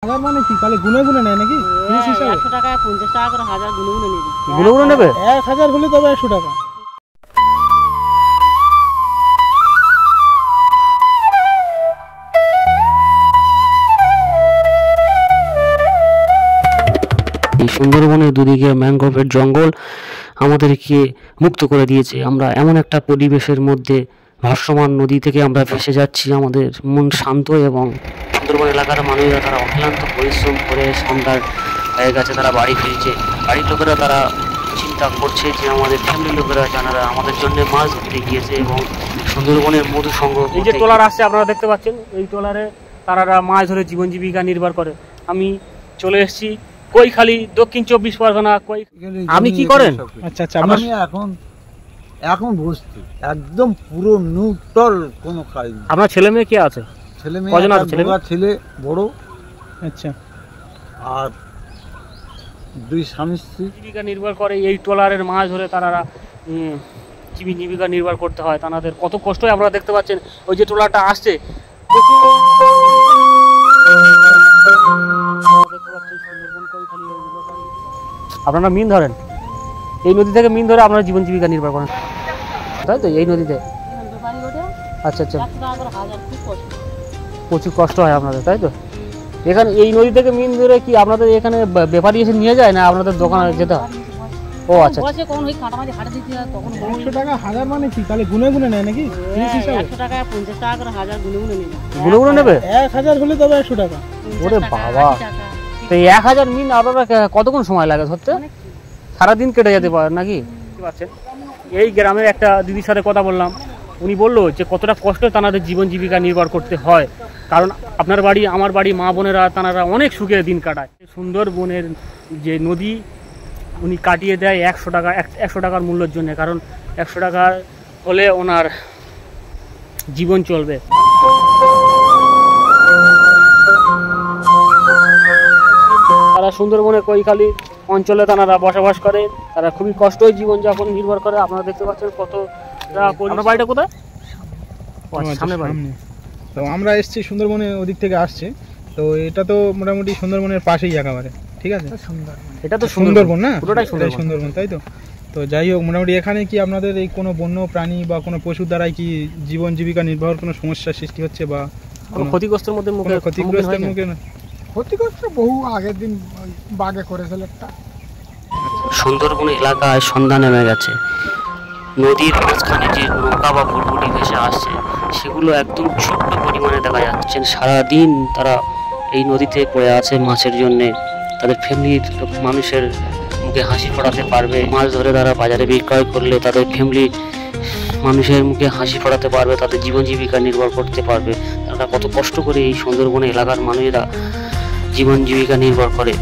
1000 মানে কি তাহলে গুনে গুনে নেয় নাকি? 100 টাকা 50 টাকা করে 1000 গুনে গুনে নেবে। গুনে গুনে নেবে? 1000 হলে তবে 100 টাকা। এই সুন্দরবনের দুদিকে ম্যানগ্রোভের জঙ্গল আমাদেরকে মুক্ত করে দিয়েছে। আমরা এমন একটা পরিবেশের মধ্যে ভাসমান নদী থেকে আমরা ভেসে যাচ্ছি। আমাদের মন শান্ত এবং সুন্দরবন এলাকার মানুষরা তারা অক্লান্ত পরিশ্রম করে সন্ধ্যার হয়ে গেছে, তারা বাড়ি ফিরছে। বাড়ির লোকেরা তারা চিন্তা করছে যে আমাদের ফ্যামিলির লোকেরা যারা আমাদের জন্য মাছ ধরতে গিয়েছে এবং সুন্দরবনের মধু সংগ্রহ। এই যে ট্রলার আসছে আপনারা দেখতে পাচ্ছেন, এই ট্রলারে তারা মাছ ধরে জীবন জীবিকা নির্বাহ করে। আমি চলে এসেছি কৈখালী, দক্ষিণ 24 পরগনা। আপনি কি করেন? আচ্ছা আচ্ছা, আমি এখন বুঝছি একদম পুরো নিউট্রাল কোনো কাজ নেই। আপনার ছেলে মেয়ে কে আছে? ছেলে মেয়ে কজন আছে? ছেলে বড়, আচ্ছা, আর 2 স্বামী স্ত্রী। জীবিকা নির্বাহ করে এই ট্রলারের মাছ ধরে তারা জীবিকা নির্বাহ করতে হয়। তাদের কত কষ্ট হয় আপনারা দেখতে পাচ্ছেন। ওই যে ট্রলারটা আসছে, আপনারা মিন ধরেন, এই নদী থেকে মিন ধরে আপনারা জীবন জীবিকা নির্বাহ করেন, তাই তো? এই নদীতে আচ্ছা আচ্ছা, প্রচুর কষ্ট হয় আপনাদের, তাই তো? এখানে এই নদী থেকে মিন ধরে কি আপনাদের এখানে ব্যাপারী এসে নিয়ে যায় না আপনাদের দোকানে যেতে হয়? ও আচ্ছা, 100 টাকা 1000 মানে কি তাহলে গুনে গুনে নেয় নাকি? 100 টাকা 50 টাকা করে 1000 গুনে গুনে নেবে। গুনে গুনে নেবে? 1000 হলে তবে 100 টাকা। ওরে বাবা, তো 1000 মিন আপনারা কতক্ষণ সময় লাগে ধরতে? সারাদিন কেটে যেতে পারে নাকি? এই গ্রামের একটা দিদির সাথে কথা বললাম, উনি বললো যে কতটা কষ্ট তাদের জীবন জীবিকা নির্ভর করতে হয়। কারণ আপনার বাড়ি আমার বাড়ি, মা বোনেরা তারা অনেক সুখে দিন কাটায়। সুন্দরবনের যে নদী উনি কাটিয়ে দেয় 100 টাকা, 100 টাকার মূল্যের জন্য। কারণ 100 টাকা হলে ওনার জীবন চলবে। তারা সুন্দরবনের কৈখালী অঞ্চলে তারা বসবাস করে, তারা খুবই কষ্টই জীবনযাপন নির্ভর করে। আপনারা দেখতে পাচ্ছেন কতটা। আপনার বাড়িটা কোথায়? সামনে বাড়ি। তো আমরা এসেছি সুন্দরবনে, ওদিক থেকে আসছে। তো এটা তো মোটামুটি সুন্দরবনের পাশেই একেবারে, ঠিক আছে? এটা তো সুন্দরবন না, পুরোটাই সুন্দরবন, তাই তো? তো যাই হোক, মোটামুটি এখানে কি আপনাদের এই কোনো বন্য প্রাণী বা কোনো পশুর দ্বারাই কি জীবন জীবিকা নির্বাহের কোনো সমস্যার সৃষ্টি হচ্ছে বা কোনো ক্ষতিগ্রস্তের মধ্যে ক্ষতিগ্রস্তের মুখে? ক্ষতিগ্রস্ত বহু আগের দিন বাঘে করেছিল একটা। সুন্দরবন এলাকায় সন্ধ্যা নেমে গেছে। নদীর মাঝখানে যে নৌকা বা ভুটভুটি ভেসে আসছে সেগুলো একদম ছোট্ট পরিমাণে দেখা যাচ্ছে। সারাদিন তারা এই নদীতে পড়ে আছে মাছের জন্যে। তাদের ফ্যামিলির মানুষের মুখে হাসি ফোটাতে পারবে। মাছ ধরে তারা বাজারে বিক্রয় করলে তাদের ফ্যামিলি মানুষের মুখে হাসি ফোটাতে পারবে, তাদের জীবন জীবিকা নির্ভর করতে পারবে। তারা কত কষ্ট করে এই সুন্দরবন এলাকার মানুষেরা জীবন জীবিকা নির্ভর করে।